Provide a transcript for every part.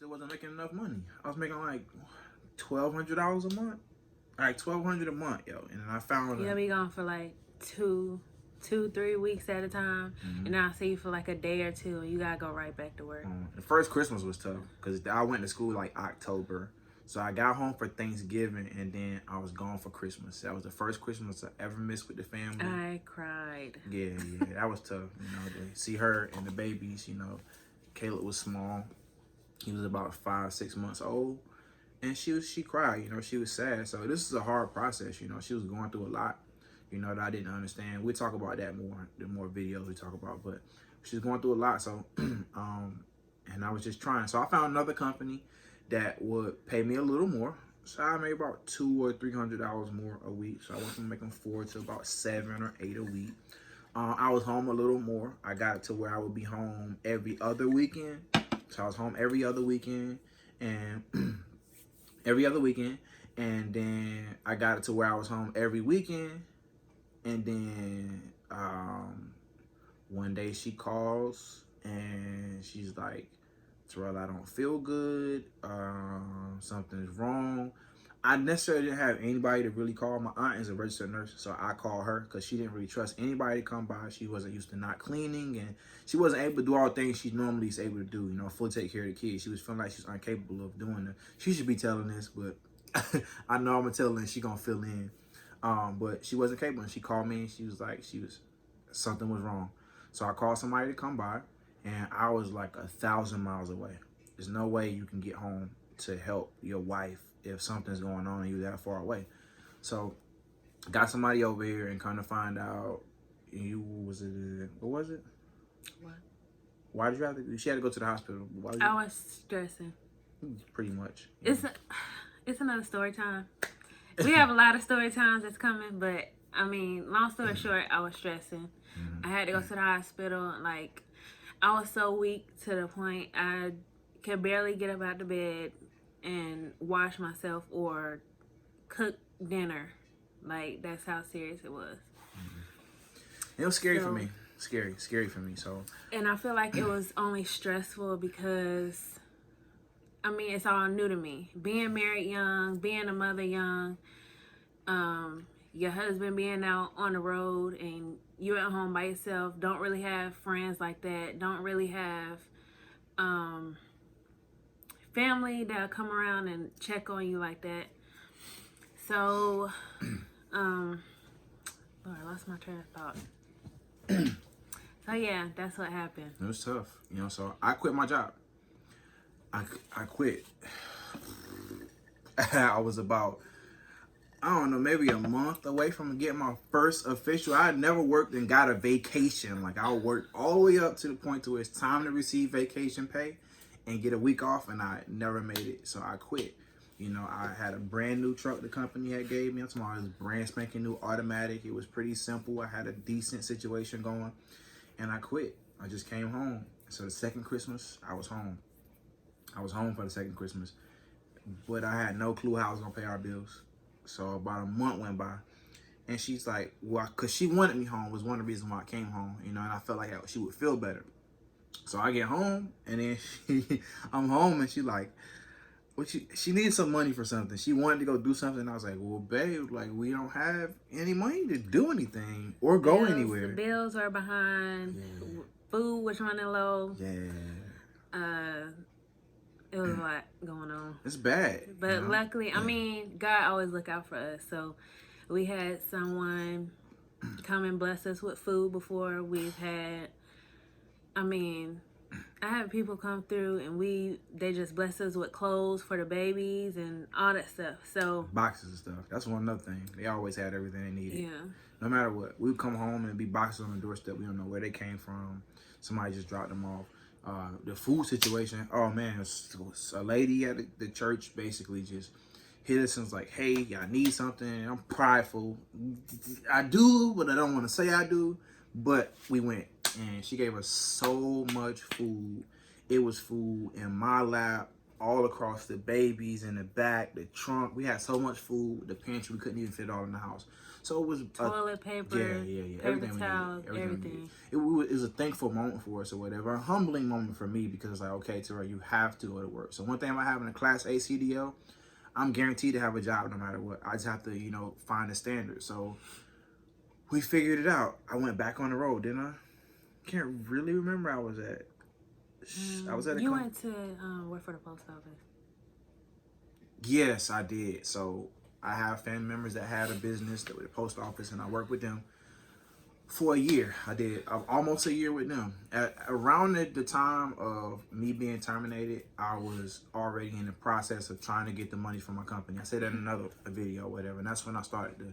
still wasn't making enough money. I was making like $1,200 a month, like $1,200 a month, yo. And then I found Yeah, we gone for like 3 weeks at a time, and then I'll see you for like a day or two, and you gotta go right back to work. The first Christmas was tough because I went to school like October. So I got home for Thanksgiving, and then I was gone for Christmas. That was the first Christmas I ever missed with the family. I cried. Yeah, that was tough. You know, to see her and the babies. You know, Caleb was small. He was about 5-6 months old, and she cried. You know, she was sad. So this is a hard process. You know, she was going through a lot. You know, that I didn't understand. We talk about that more. The more videos we talk about, but she was going through a lot. So, and I was just trying. So I found another company that would pay me a little more. So I made about $200 or $300 more a week. So I went from making 4 to about 7 or 8 a week. I was home a little more. I got it to where I would be home every other weekend. So I was home every other weekend, and and then I got it to where I was home every weekend. And then one day she calls and she's like, Terrell, I don't feel good. Something's wrong. I necessarily didn't have anybody to really call. My aunt is a registered nurse, so I called her because she didn't really trust anybody to come by. She wasn't used to not cleaning, and she wasn't able to do all the things she normally is able to do, you know, fully take care of the kids. She was feeling like she's incapable of doing it. She should be telling this, but I know I'm going to tell her and she's going to fill in. But she wasn't capable, and she called me and she was like, something was wrong. So I called somebody to come by, and I was like 1,000 miles away. There's no way you can get home to help your wife if something's going on and you're that far away. So got somebody over here, and kind of find out what was it? What? Why did you have to? She had to go to the hospital. I was stressing. Pretty much. Yeah. It's another story time. We have a lot of story times that's coming, but I mean, long story short, I was stressing. I had to go to the hospital. Like, I was so weak to the point I could barely get up out of bed and wash myself or cook dinner. Like, that's how serious it was. It was scary for me. Scary for me. So. And I feel like it was only stressful because, I mean, it's all new to me. Being married young, being a mother young, your husband being out on the road, and you're at home by yourself, don't really have friends like that, don't really have family that'll come around and check on you like that. So, Lord, I lost my train of thought. So yeah, that's what happened. It was tough, you know, so I quit my job. I quit. I was about, I don't know, maybe a month away from getting my first official. I had never worked and got a vacation. Like, I worked all the way up to the point to where it's time to receive vacation pay and get a week off, and I never made it. So I quit. You know, I had a brand new truck the company had gave me. I'm talking about, it was brand spanking new automatic. It was pretty simple. I had a decent situation going, and I quit. I just came home. So the second Christmas, I was home. I was home for the second Christmas, but I had no clue how I was gonna pay our bills. So about a month went by, and she's like, well, cause she wanted me home, was one of the reasons why I came home, you know, and I felt like she would feel better. So I get home, and then I'm home, and she like, she needed some money for something. She wanted to go do something. And I was like, well, babe, like, we don't have any money to do anything or go anywhere. The bills are behind. Yeah. Food was running low. Yeah. It was a lot going on. It's bad. But you know? Luckily, I mean, God always look out for us. So we had someone come and bless us with food before. We've had, I mean, I have people come through and they just bless us with clothes for the babies and all that stuff. So boxes and stuff. That's one other thing. They always had everything they needed. Yeah. No matter what. We would come home and be boxes on the doorstep. We don't know where they came from. Somebody just dropped them off. The food situation, oh man, a lady at the church basically just hit us and was like, hey, y'all need something. I'm prideful. I do, but I don't want to say I do. But we went, and she gave us so much food. It was food in my lap, all across the babies in the back, the trunk. We had so much food, the pantry, we couldn't even fit it all in the house. So it was Toilet paper, paper everything towels, we needed. everything. It was a thankful moment for us or whatever, a humbling moment for me because it's like, okay, Terrell, you have to go to work. So one thing about having a Class A CDL, I'm guaranteed to have a job no matter what. I just have to, find a standard. So we figured it out. I went back on the road, didn't I? Can't really remember where I was at. I was at You went to work for the post office. Yes, I did. So I have family members that had a business that with the post office, and I worked with them for a year. I did almost a year with them. Around the time of me being terminated, I was already in the process of trying to get the money from my company. I said that in another video or whatever, and that's when I started the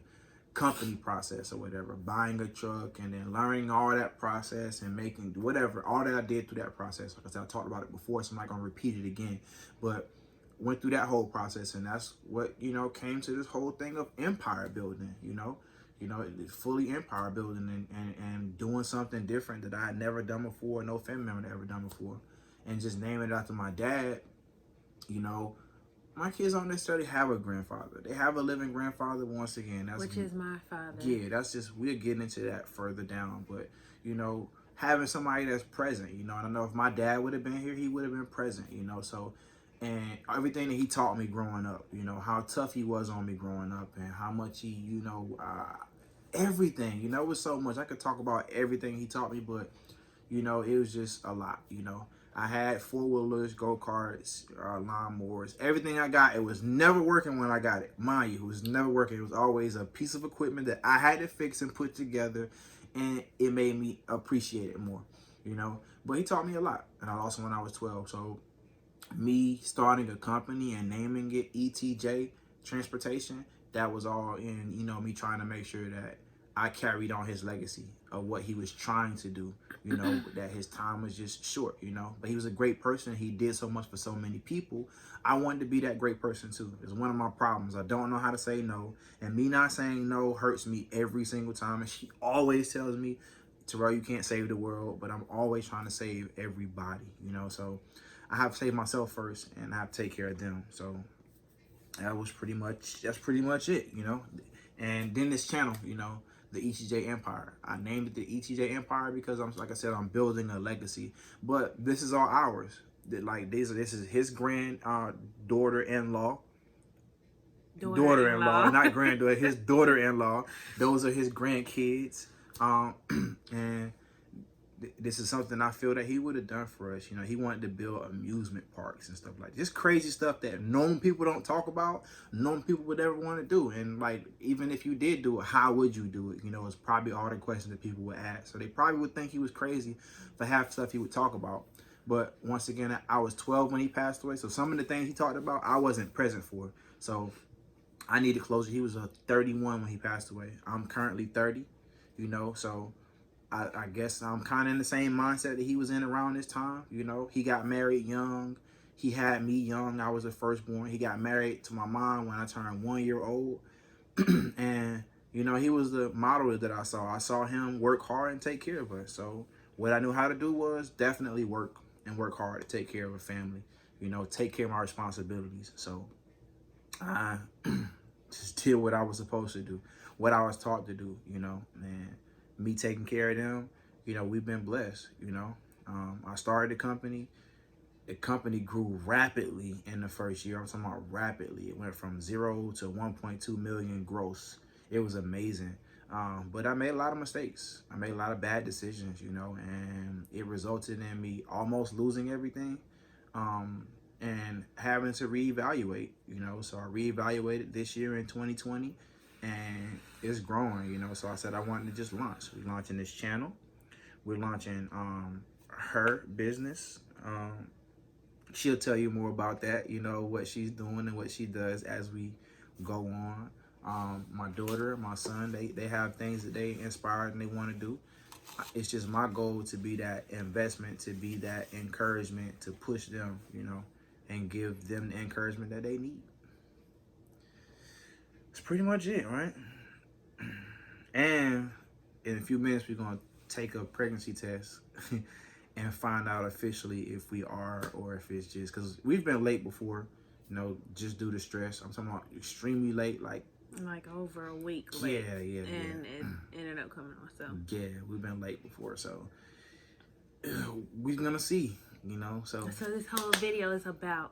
company process or whatever, buying a truck and then learning all that process and making whatever, all that I did through that process. Like I said, I talked about it before, so I'm not gonna repeat it again, but went through that whole process, and that's what, came to this whole thing of empire building, fully empire building and doing something different that I had never done before, no family member had ever done before, and just naming it after my dad. My kids don't necessarily have a grandfather. They have a living grandfather. Once again, Which is my father. Yeah, that's just, we're getting into that further down. But, having somebody that's present, and I know if my dad would have been here, he would have been present, so, and everything that he taught me growing up, how tough he was on me growing up and how much he, everything, it was so much. I could talk about everything he taught me, but, it was just a lot, I had 4-wheelers, go-karts, lawnmowers, everything I got. It was never working when I got it. Mind you, it was never working. It was always a piece of equipment that I had to fix and put together, and it made me appreciate it more, But he taught me a lot, and I lost him when I was 12. So me starting a company and naming it ETJ Transportation, that was all in, me trying to make sure that I carried on his legacy of what he was trying to do, that his time was just short, but he was a great person. He did so much for so many people. I wanted to be that great person too. It's one of my problems. I don't know how to say no, and me not saying no hurts me every single time. And she always tells me, Terrell, you can't save the world, but I'm always trying to save everybody, so I have to save myself first and I have to take care of them. So that's pretty much it, and then this channel, the ETJ Empire. I named it the ETJ Empire because like I said, I'm building a legacy. But this is all ours. This is his daughter-in-law, not granddaughter, his daughter-in-law. Those are his grandkids. And this is something I feel that he would have done for us. He wanted to build amusement parks and stuff like that. Just crazy stuff that known people don't talk about, known people would ever want to do. And even if you did do it, how would you do it? It's probably all the questions that people would ask. So they probably would think he was crazy for half the stuff he would talk about. But once again, I was 12 when he passed away. So some of the things he talked about, I wasn't present for. So I needed closure. He was 31 when he passed away. I'm currently 30, so I guess I'm kind of in the same mindset that he was in around this time. He got married young. He had me young. I was the firstborn. He got married to my mom when I turned 1 year old. And, he was the model that I saw. I saw him work hard and take care of us. So what I knew how to do was definitely work hard to take care of a family, take care of my responsibilities. So I just did what I was supposed to do, what I was taught to do, and me taking care of them, we've been blessed, I started the company. The company grew rapidly in the first year. I'm talking about rapidly. It went from 0 to 1.2 million gross. It was amazing. But I made a lot of mistakes. I made a lot of bad decisions, and it resulted in me almost losing everything, and having to reevaluate, So I reevaluated this year in 2020. And it's growing, So I said I wanted to just launch. We're launching this channel. We're launching her business. She'll tell you more about that, what she's doing and what she does as we go on. My daughter, my son, they have things that they inspired and they want to do. It's just my goal to be that investment, to be that encouragement, to push them, and give them the encouragement that they need. That's pretty much it, right? And in a few minutes, we're going to take a pregnancy test. and find out officially if we are or if it's just because we've been late before, you know, just due to stress. I'm talking about extremely late, like over a week late. Yeah. And it ended up coming on. So yeah, we've been late before, so we're gonna see, you know. So this whole video is about.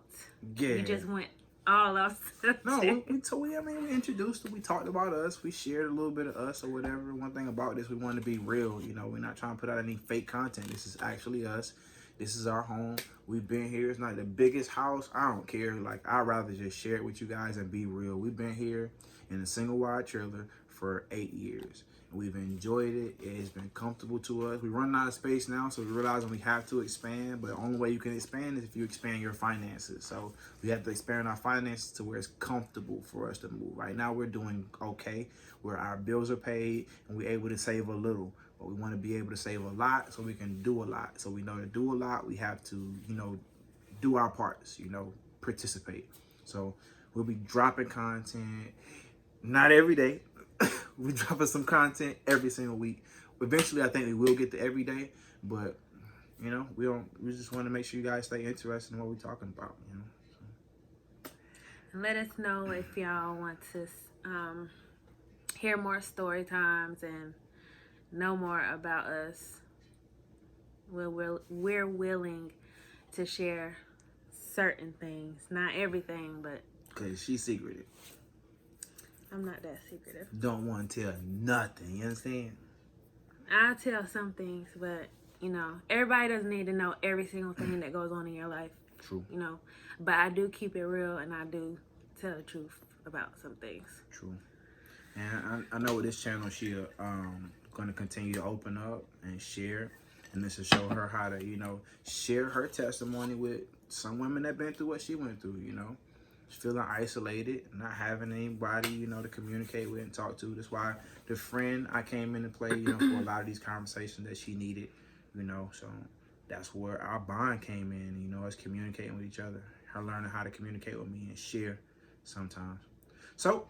Yeah. You just went all out. No, we told. I mean, we introduced it. We talked about us. We shared a little bit of us or whatever. One thing about this, we wanted to be real. You know, we're not trying to put out any fake content. This is actually us. This is our home. We've been here. It's not the biggest house. I don't care. Like, I'd rather just share it with you guys and be real. We've been here in a single wide trailer for 8 years. We've enjoyed it. It's been comfortable to us. We're running out of space now, so we realize we have to expand. But the only way you can expand is if you expand your finances. So we have to expand our finances to where it's comfortable for us to move. Right now, we're doing okay, where our bills are paid and we're able to save a little. But we want to be able to save a lot so we can do a lot. So we know to do a lot, we have to, you know, do our parts, you know, participate. So we'll be dropping content, not every day. We're dropping some content every single week. Eventually, I think we will get to every day, but you know, we just want to make sure you guys stay interested in what we're talking about, you know. So. And let us know if y'all want to hear more story times and know more about us. We're willing to share certain things, not everything, but Cause she's secretive. I'm not that secretive. Don't want to tell nothing. You understand? I tell some things, but you know, everybody doesn't need to know every single thing that goes on in your life. True. You know, but I do keep it real and I do tell the truth about some things. True. And I know with this channel, she going to continue to open up and share. And this will show her how to, you know, share her testimony with some women that been through what she went through, you know. Feeling isolated, not having anybody, you know, to communicate with and talk to. That's why the friend I came into play, you know, for a lot of these conversations that she needed, you know. So that's where our bond came in, you know, us communicating with each other. Her learning how to communicate with me and share sometimes. So,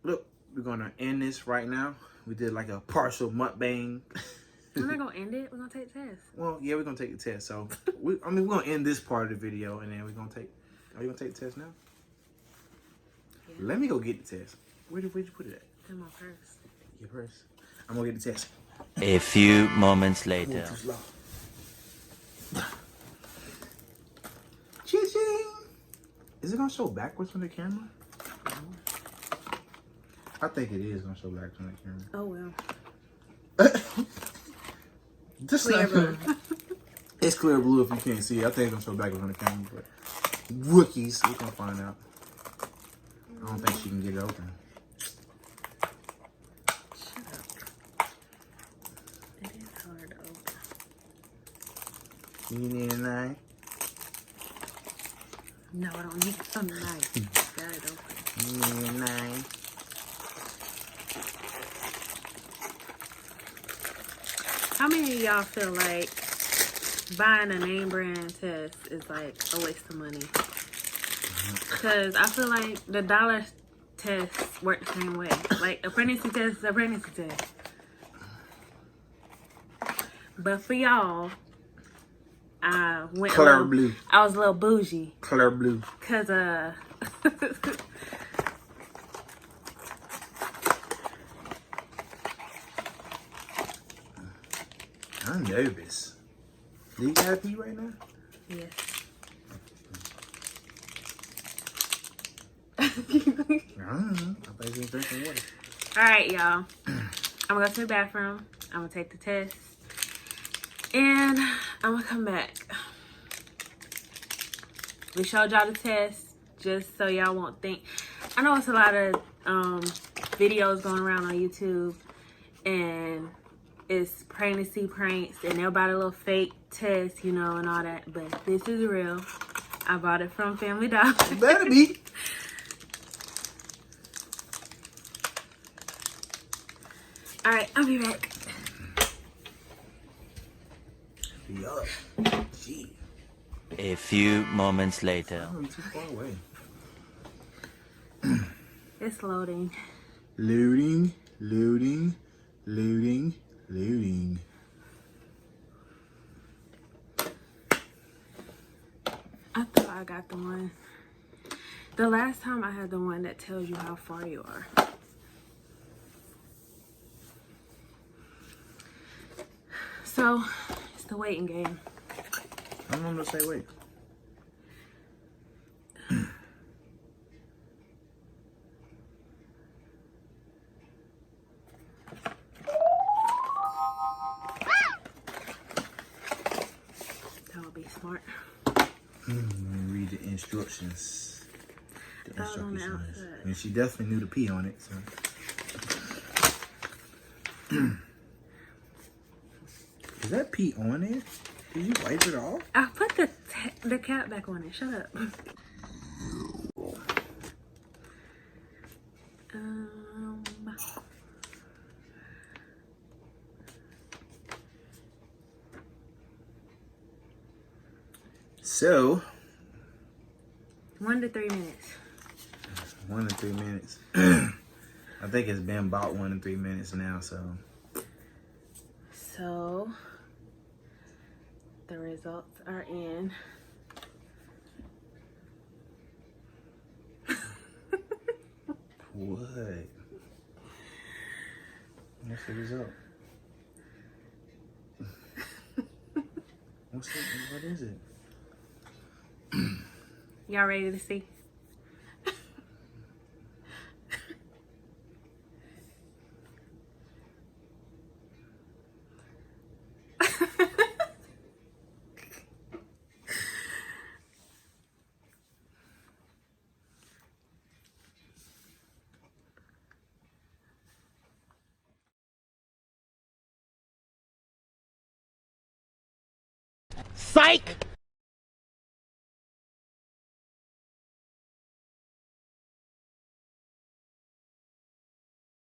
look, we're going to end this right now. We did like a partial mukbang. We're not going to end it. We're going to take the test. Well, yeah, we're going to take the test. So, we're going to end this part of the video and then we're going to take... Are you gonna take the test now? Yeah. Let me go get the test. Where'd you put it at? In my purse. Your purse. I'm gonna get the test. A few moments later. Ching! Is it gonna show backwards from the camera? I think it is gonna show backwards from the camera. Oh well. Just clear blue. It's clear blue if you can't see it. I think it's gonna show backwards on the camera, but rookies, we're gonna find out. I don't think she can get it open. Shut up. It is hard to open. You need a knife? No, I don't need a knife. Got it open. You need a knife? How many of y'all feel like buying a name brand test is like a waste of money? Because I feel like the dollar tests work the same way. Like a pregnancy test is a pregnancy test. But for y'all, I went Color blue. I was a little bougie. Color blue. Cause I'm nervous. Do you got pee right now? yes. I don't know. I think you're drinking water. All right, y'all. I'm gonna go to the bathroom. I'm gonna take the test, and I'm gonna come back. We showed y'all the test just so y'all won't think. I know it's a lot of videos going around on YouTube, and it's pregnancy pranks, and they'll buy a little fake test, you know, and all that. But this is real. I bought it from Family Dollar. It better be. All right, I'll be back. Yup. Gee. A few moments later. I'm too far away. It's loading. Loading. last time I had the one that tells you how far you are. So, it's the waiting game. I don't know what to say, wait. That would be smart. Let me read the instructions. The Out on the instructions. outside. And she definitely knew to pee on it, so. Is that pee on it? Did you wipe it off? I put the cap back on it. Shut up. So, 1 to 3 minutes. 1 to 3 minutes. I think it's been about 1 to 3 minutes now, so. So, the results are in. What? What's the result? What is it? Y'all ready to see? Psych!